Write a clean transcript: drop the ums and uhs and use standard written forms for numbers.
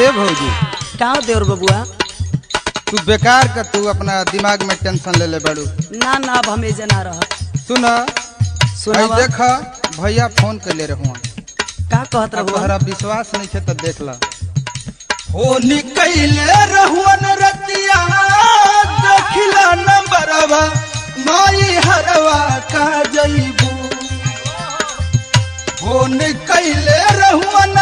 ए भौजी का देवर बबुआ तू बेकार का तू अपना दिमाग में टेंशन ले बाड़ू। ना ना अब हमें जना रह सुन सुनावा। देख भैया फोन कर ले रहुआ का कहत अब रहुआ तोहरा विश्वास नहीं है तो देख ला फोन कैले रहुअन रतिया देखला नंबरवा माई हरवा का जईबू फोन कैले रहुअन